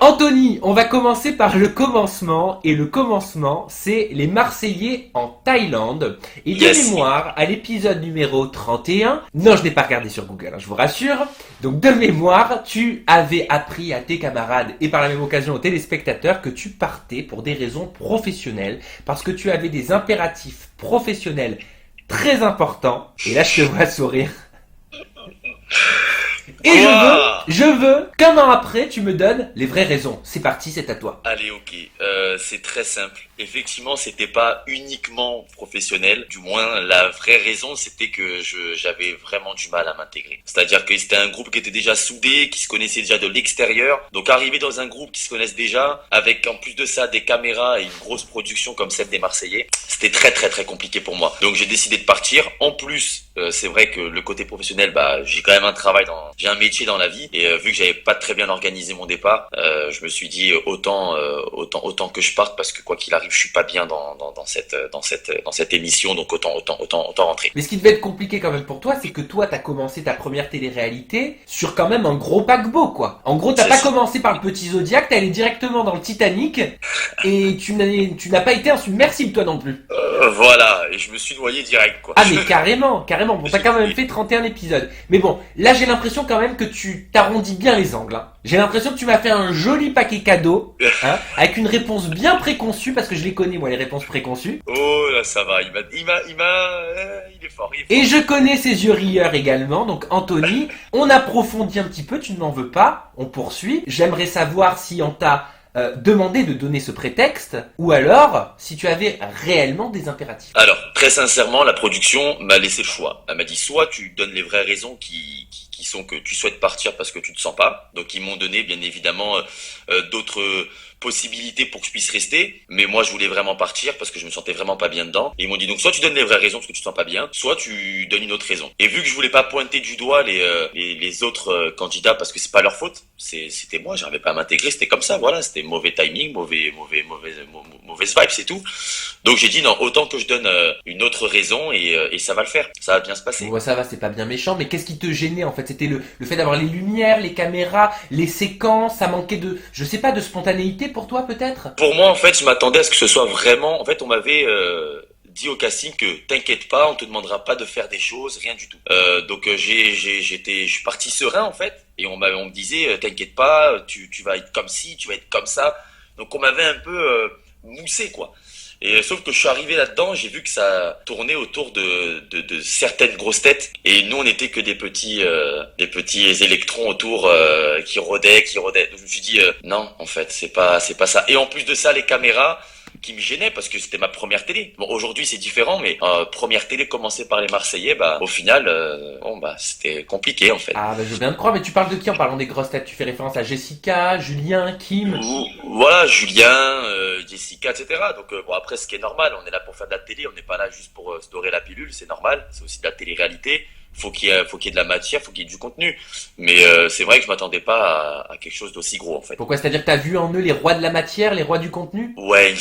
Anthony, on va commencer par le commencement. Et le commencement, c'est les Marseillais en Thaïlande. Et de mémoire, à l'épisode numéro 31, non, je n'ai pas regardé sur Google, hein, je vous rassure. Donc de mémoire, tu avais appris à tes camarades et par la même occasion aux téléspectateurs que tu partais pour des raisons professionnelles. Parce que tu avais des impératifs professionnels très importants. Et là, je te vois sourire. Et je veux qu'un an après, tu me donnes les vraies raisons. C'est parti, c'est à toi. Allez, ok. C'est très simple. Effectivement, c'était pas uniquement professionnel. Du moins, la vraie raison, c'était que j'avais vraiment du mal à m'intégrer. C'est-à-dire que c'était un groupe qui était déjà soudé, qui se connaissait déjà de l'extérieur. Donc, arriver dans un groupe qui se connaissent déjà, avec en plus de ça des caméras et une grosse production comme celle des Marseillais, c'était très très très compliqué pour moi. Donc, j'ai décidé de partir. En plus, c'est vrai que le côté professionnel, j'ai quand même un travail j'ai un métier dans la vie. Et vu que j'avais pas très bien organisé mon départ, je me suis dit autant que je parte parce que quoi qu'il arrive, je suis pas bien dans cette émission, donc autant rentrer. Mais ce qui devait être compliqué quand même pour toi, c'est que toi, t'as commencé ta première télé-réalité sur quand même un gros paquebot, quoi. En gros, t'as pas commencé par le Petit Zodiac, t'es allé directement dans le Titanic, et tu n'as pas été insubmersible, toi non plus. Voilà, et je me suis noyé direct, quoi. Ah mais carrément. Bon, t'as quand même fait 31 épisodes. Mais bon, là j'ai l'impression quand même que tu t'arrondis bien les angles, hein. J'ai l'impression que tu m'as fait un joli paquet cadeau, hein, avec une réponse bien préconçue, parce que je les connais, moi, les réponses préconçues. Oh là, ça va, il est fort. Et je connais ses yeux rieurs également, donc Anthony, on approfondit un petit peu, tu ne m'en veux pas, on poursuit. J'aimerais savoir si on t'a demandé de donner ce prétexte, ou alors si tu avais réellement des impératifs. Alors, très sincèrement, la production m'a laissé le choix. Elle m'a dit soit tu donnes les vraies raisons qui sont que tu souhaites partir parce que tu te sens pas. Donc ils m'ont donné bien évidemment d'autres possibilités pour que je puisse rester, mais moi je voulais vraiment partir parce que je me sentais vraiment pas bien dedans. Et ils m'ont dit donc soit tu donnes les vraies raisons parce que tu te sens pas bien, soit tu donnes une autre raison. Et vu que je voulais pas pointer du doigt les autres candidats parce que c'est pas leur faute, c'était moi, j'arrivais pas à m'intégrer, c'était comme ça, voilà, c'était mauvais timing, mauvaise vibe, c'est tout. Donc j'ai dit non, autant que je donne une autre raison et ça va le faire, ça va bien se passer. Bon, ça va, c'est pas bien méchant, mais qu'est-ce qui te gênait en fait? C'était le fait d'avoir les lumières, les caméras, les séquences, ça manquait de, je sais pas, de spontanéité pour toi peut-être? Pour moi en fait, je m'attendais à ce que ce soit vraiment, en fait on m'avait dit au casting que t'inquiète pas, on te demandera pas de faire des choses, rien du tout. Donc je suis parti serein en fait, et on me disait t'inquiète pas, tu vas être comme ci, tu vas être comme ça. Donc on m'avait un peu moussé quoi. Et sauf que je suis arrivé là-dedans, j'ai vu que ça tournait autour de certaines grosses têtes, et nous on n'était que des petits électrons autour qui rôdaient. Donc je me suis dit non en fait c'est pas ça. Et en plus de ça les caméras qui me gênaient parce que c'était ma première télé. Bon aujourd'hui c'est différent, mais première télé commencée par les Marseillais, au final c'était compliqué en fait. Ah je veux bien te croire, mais tu parles de qui en parlant des grosses têtes? Tu fais référence à Jessica, Julien, Kim? Voilà, Julien, Jessica, etc. Donc après ce qui est normal, on est là pour faire de la télé, on n'est pas là juste pour se dorer la pilule, c'est normal, c'est aussi de la télé-réalité. Faut qu'il y ait de la matière, faut qu'il y ait du contenu. Mais c'est vrai que je m'attendais pas à quelque chose d'aussi gros en fait. Pourquoi? C'est-à-dire que t'as vu en eux les rois de la matière, les rois du contenu? Ouais, ils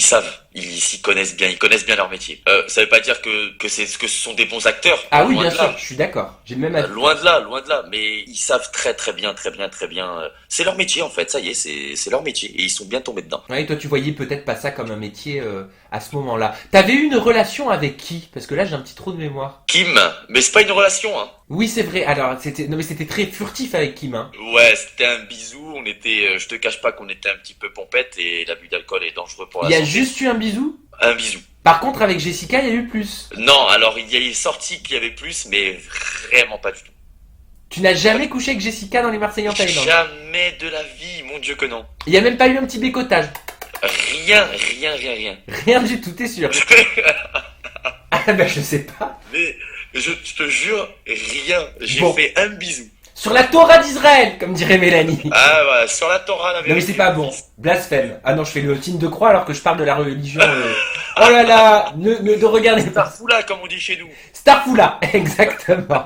savent, ils s'y connaissent bien, ils connaissent bien leur métier. Ça veut pas dire que ce sont des bons acteurs. Ah oui, bien sûr, je suis d'accord. J'ai le même avis. Loin de là. Mais ils savent très bien. C'est leur métier en fait, ça y est, c'est leur métier et ils sont bien tombés dedans. Ouais, et toi tu voyais peut-être pas ça comme un métier à ce moment-là. T'avais eu une relation avec qui? Parce que là j'ai un petit trou de mémoire. Kim, mais c'est pas une relation, hein. Oui, c'est vrai. Alors, c'était très furtif avec Kim, hein. Ouais, c'était un bisou. On était, je te cache pas qu'on était un petit peu pompette et l'abus d'alcool est dangereux pour la santé. Il y a juste eu un bisou? Un bisou. Par contre, avec Jessica, il y a eu plus. Non, alors il y a sorti qu'il y avait plus, mais vraiment pas du tout. Tu n'as jamais couché avec Jessica dans les Marseillais en Thaïlande? Jamais de la vie, mon Dieu que non. Il y a même pas eu un petit bécotage? Rien. Rien du tout, t'es sûr? Ah ben je sais pas. Mais je te jure, rien. J'ai fait un bisou. Sur la Torah d'Israël, comme dirait Mélanie. Ah voilà, sur la Torah, la vérité. Non mais c'est pas bon. Blasphème. Ah non, je fais le signe de croix alors que je parle de la religion. Oh là là, ne regardez pas. Starfoula, comme on dit chez nous. Starfoula, exactement.